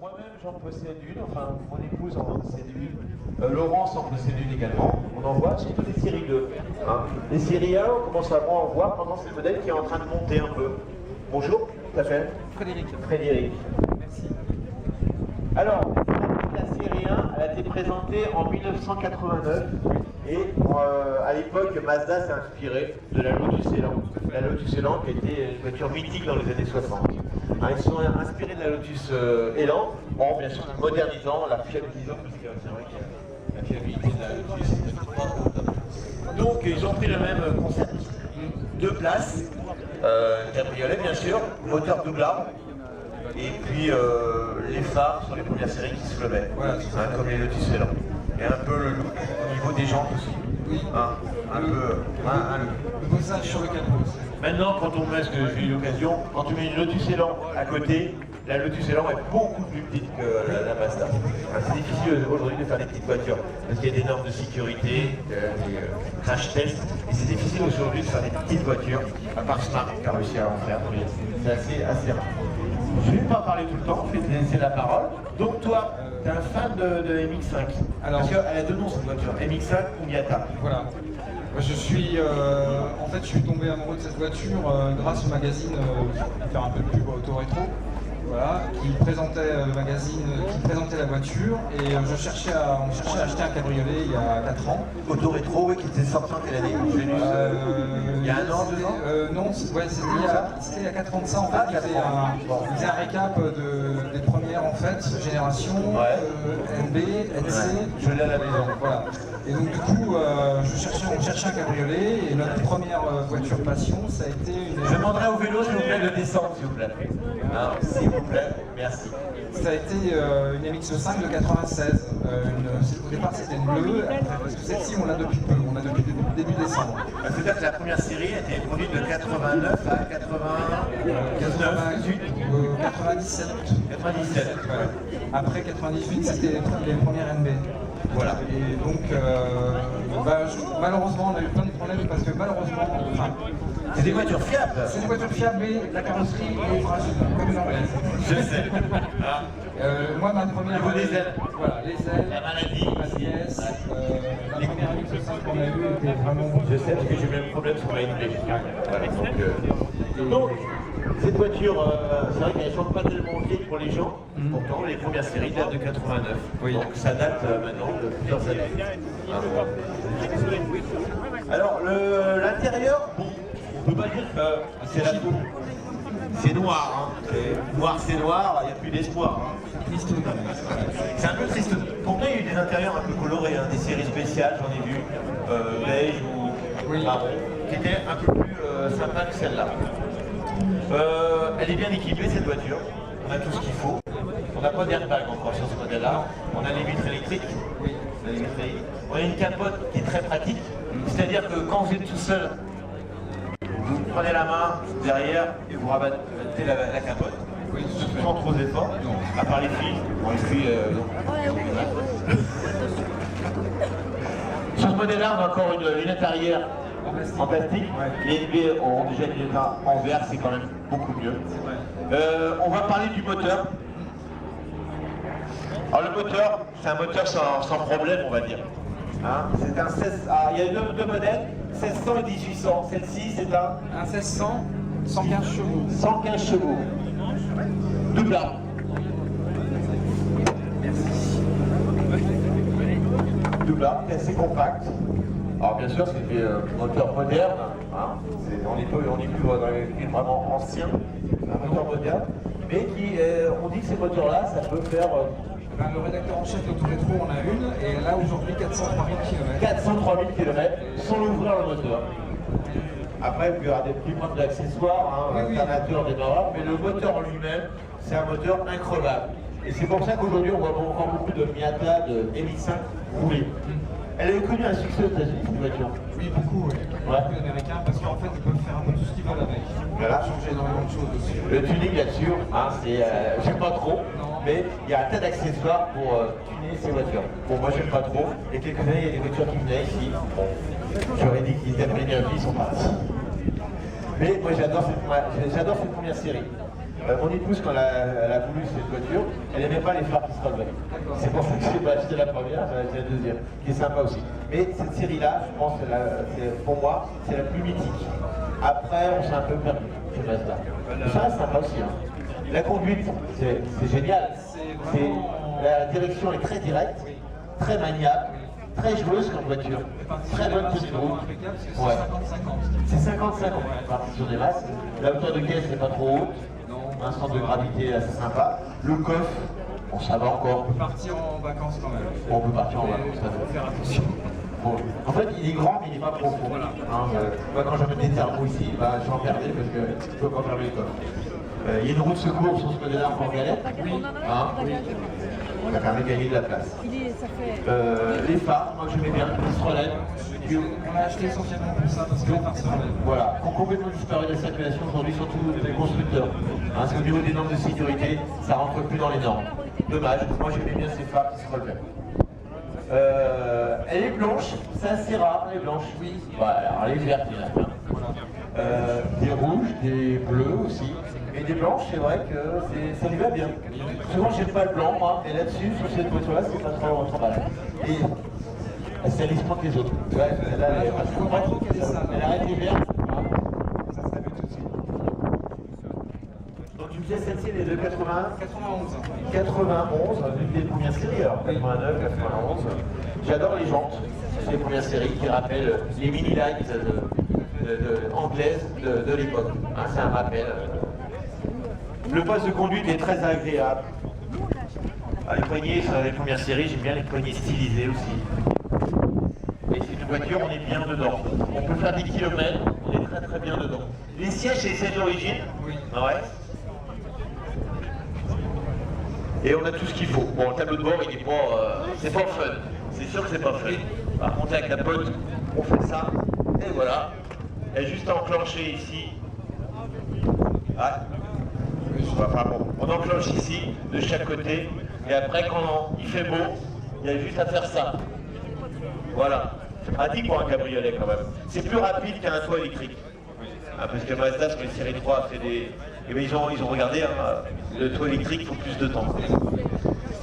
Moi-même, j'en possède une, enfin, mon épouse en possède une, Laurence en possède une également. On en voit surtout les séries 2. Hein. Les séries 1, on commence à moins en voir pendant ce modèle qui est en train de monter un peu. Bonjour, tu t'appelles Frédéric. Frédéric. Merci. Alors, la série 1, elle a été présentée en 1989 et à l'époque, Mazda s'est inspiré de la Lotus Elan. La Lotus Elan qui était une voiture mythique dans les années 60. Hein, ils se sont inspirés de la Lotus Elan en bien sûr modernisant la fiabilité, parce que c'est vrai que la fiabilité de la Lotus est pas au top. Donc ils ont pris le même concept, deux places, cabriolet bien sûr, moteur double arbre, et puis les phares sur les premières séries qui se levaient, voilà, hein, comme les Lotus Elan. Et un peu le look au niveau des jantes aussi. Oui. Hein, un peu un look. Le bossage sur le capot. Maintenant, quand on met, ce que j'ai eu l'occasion, quand tu mets une Lotus Elan à côté, la Lotus Elan est beaucoup plus petite que la Mazda. C'est difficile aujourd'hui de faire des petites voitures, parce qu'il y a des normes de sécurité, des crash tests, et c'est difficile aujourd'hui de faire des petites voitures, à part Smart qui a réussi à en faire, mais c'est assez rare. Je ne vais pas parler tout le temps, je vais te laisser la parole. Donc toi, tu es un fan de MX-5, parce qu'elle a deux noms cette voiture, MX-5 ou Miata. Voilà. Je suis, en fait, je suis tombé amoureux de cette voiture grâce au magazine, faire un peu de pub auto-rétro, voilà, qui présentait le magazine, qui présentait la voiture, et on cherchait à acheter un cabriolet il y a 4 ans. Auto-rétro, oui, qui était sorti en quelle année? Il y a 1 an, 2 ans? Non, ouais, c'était il y a 4 ans de ça, en fait, il faisait un récap des premières, en fait, générations, NB, NC. Je l'ai à la maison. Voilà. Et donc du coup, on cherchait un cabriolet, et notre première voiture passion, ça a été une... Je demanderai au vélo, s'il vous plaît, de descendre, s'il vous plaît. Hein, s'il vous plaît, merci. Ça a été une MX-5 de 96. Au départ, c'était une bleue, parce que celle-ci, on l'a depuis peu, on l'a depuis début décembre. C'est-à-dire que la première série a été produite de 89 à 98. 97. 97. Ouais. Après 98, c'était les premières NB. Voilà. Et donc, malheureusement, on a eu plein de problèmes parce que malheureusement, c'est des voitures fiables. C'est des voitures fiables, mais la carrosserie est fragile, comme une anglaise. Je sais. Ah. Moi, ma première... Au niveau des ailes. Voilà, les ailes, la maladie, la pièce, la première MX-5 qu'on a eue était vraiment... Je sais parce que j'ai eu le même problème sur ma NB. Voilà, donc, cette voiture, c'est vrai qu'elle ne change pas tellement vieille pour les gens. Pourtant, les premières séries datent de 89. Oui. Donc ça date maintenant de plusieurs années. Alors, l'intérieur, bon, on ne peut pas dire que c'est la peau. C'est noir, hein. Noir, c'est noir, il n'y a plus d'espoir. Hein. C'est un peu triste. Pourtant, il y a eu des intérieurs un peu colorés, hein, des séries spéciales, j'en ai vu, beige ou marron, qui étaient un peu plus sympas que celle-là. Elle est bien équipée, cette voiture. On a tout ce qu'il faut. On n'a pas d'airbag encore sur ce modèle-là. On a les vitres électriques. Oui. On a une capote qui est très pratique. C'est-à-dire que quand vous êtes tout seul, vous prenez la main derrière et vous rabattez la capote. Oui, sans trop d'efforts. À part les filles. Bon, les filles, sur ce modèle-là, on a encore une lunette arrière en plastique. Les NB ont déjà une lunette en verre, c'est quand même beaucoup mieux. On va parler du moteur. Alors le moteur, c'est un moteur sans problème, on va dire. Hein, c'est un 16. Ah, il y a deux modèles, 1600 et 1800. Celle-ci, c'est un 1600, 115 chevaux. 115 chevaux. Double arbre. Double arbre, c'est assez compact. Alors bien sûr, c'est des moteurs modernes. Hein, on n'est plus dans les véhicules vraiment anciens. Un moteur moderne, mais qui, on dit que ces moteurs-là, ça peut faire... le rédacteur en chef d'Auto-Rétro en a une, et elle a aujourd'hui 403 000 km. 403 000 km, sans l'ouvrir le moteur. Après, il y aura des petits points d'accessoires, hein, alternateur, démarreur, mais le moteur en lui-même, c'est un moteur increvable. Et c'est pour ça qu'aujourd'hui, on voit encore beaucoup de Miata, de MX-5 rouler. Elle a connu un succès aux États-Unis, cette voiture. Oui, beaucoup, oui. Beaucoup d'Américains, parce qu'en fait, ils peuvent faire un peu tout ce qu'ils veulent avec. Voilà. Changer énormément de choses aussi. Le tuning là-dessus, hein, j'aime pas trop, mais il y a un tas d'accessoires pour tuner ces voitures. Bon, moi, j'aime pas trop. Il y a quelques années, il y a des voitures qui venaient ici. Bon, j'aurais dit qu'ils aimeraient bien vie, ils sont partis. Mais moi, j'adore cette première série. Mon épouse, quand elle a voulu cette voiture, elle n'aimait pas les phares qui se relevaient. C'est pour ça que je n'ai pas acheté la première, j'ai acheté la deuxième, qui est sympa aussi. Mais cette série-là, je pense, pour moi, c'est la plus mythique. Après, on s'est un peu perdu chez Mazda. Ça reste sympa aussi. Hein. La conduite, c'est génial. La direction est très directe, très maniable, très joueuse comme voiture. Très bonne tenue de route. Ouais. C'est 50-50 sur des masses. La hauteur de caisse n'est pas trop haute. Un centre de gravité assez sympa. Le coffre, bon, ça va encore. On peut partir en vacances quand même. On peut partir en vacances, ça faut faire attention. Bon. En fait, il est grand, mais il n'est pas profond. Voilà. Moi, quand j'amène des thermos ici, bah, je suis emmerdé parce que je ne peux pas fermer le coffre. Il y a une roue de secours sur ce modèle-là en galette. Oui. Hein, oui. On a permis de gagner de la place. Les phares, moi que j'aimais bien, ils se relèvent. On a acheté essentiellement pour ça, parce que les phares se relèvent. Voilà, qui ont complètement disparu de la circulation aujourd'hui, surtout les constructeurs. Hein, parce qu'au niveau des normes de sécurité, ça ne rentre plus dans les normes. Dommage, moi j'aimais bien ces phares qui se relevaient. Elle est blanche, c'est assez rare, elle est blanche. Oui. Voilà, alors elle est verte, il y en a plein. Des rouges, des bleus aussi. Et des blanches, c'est vrai que ça lui va bien. Souvent, j'aime pas le blanc, moi, mais là-dessus, sur cette voiture-là, c'est pas trop mal. Et elle s'alise moins que les autres. Tu vois, elle arrête les verts. Ça se tout de suite. Donc, tu me disais, celle-ci, elle est de 91. 91, l'une des premières séries, alors 89, 91. J'adore les jantes. C'est les premières séries qui rappellent les mini-lights anglaises de l'époque. Hein, c'est un rappel. Le poste de conduite est très agréable. Les poignées sur les premières séries, j'aime bien les poignées stylisées aussi. Et c'est une voiture, on est bien dedans. On peut faire des kilomètres, on est très très bien dedans. Les sièges, c'est celle d'origine. Oui. Ouais. Et on a tout ce qu'il faut. Bon, le tableau de bord, il est pas, c'est pas fun. C'est sûr que c'est pas fun. Par contre, avec la pote, on fait ça. Et voilà. Elle est juste à enclencher ici. Ah. Enfin bon, on enclenche ici, de chaque côté, et après quand il fait beau, il y a juste à faire ça. Voilà. C'est pratique pour un cabriolet quand même. C'est plus rapide qu'un toit électrique. Ah, parce que Mazda, sur les séries 3, a fait des... Eh bien, ils ont regardé, hein, le toit électrique, il faut plus de temps.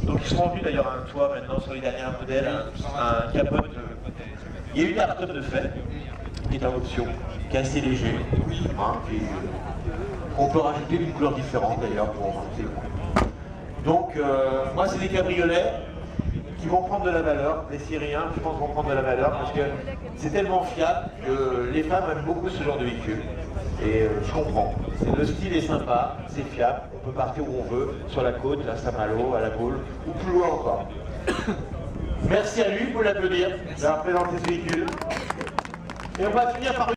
Donc ils seront venus d'ailleurs à un toit maintenant sur les derniers modèles, un capote. Il y a eu l'artop de fait, qui est en option, qui est assez léger. Hein, on peut rajouter une couleur différente d'ailleurs pour rajouter. Donc moi c'est des cabriolets qui vont prendre de la valeur, les Syriens je pense vont prendre de la valeur parce que c'est tellement fiable que les femmes aiment beaucoup ce genre de véhicule. Et je comprends, le style est sympa, c'est fiable, on peut partir où on veut, sur la côte, à Saint-Malo, à la Baule, ou plus loin encore. Merci à lui, il faut l'applaudir, d'avoir présenté ce véhicule. Et on va finir par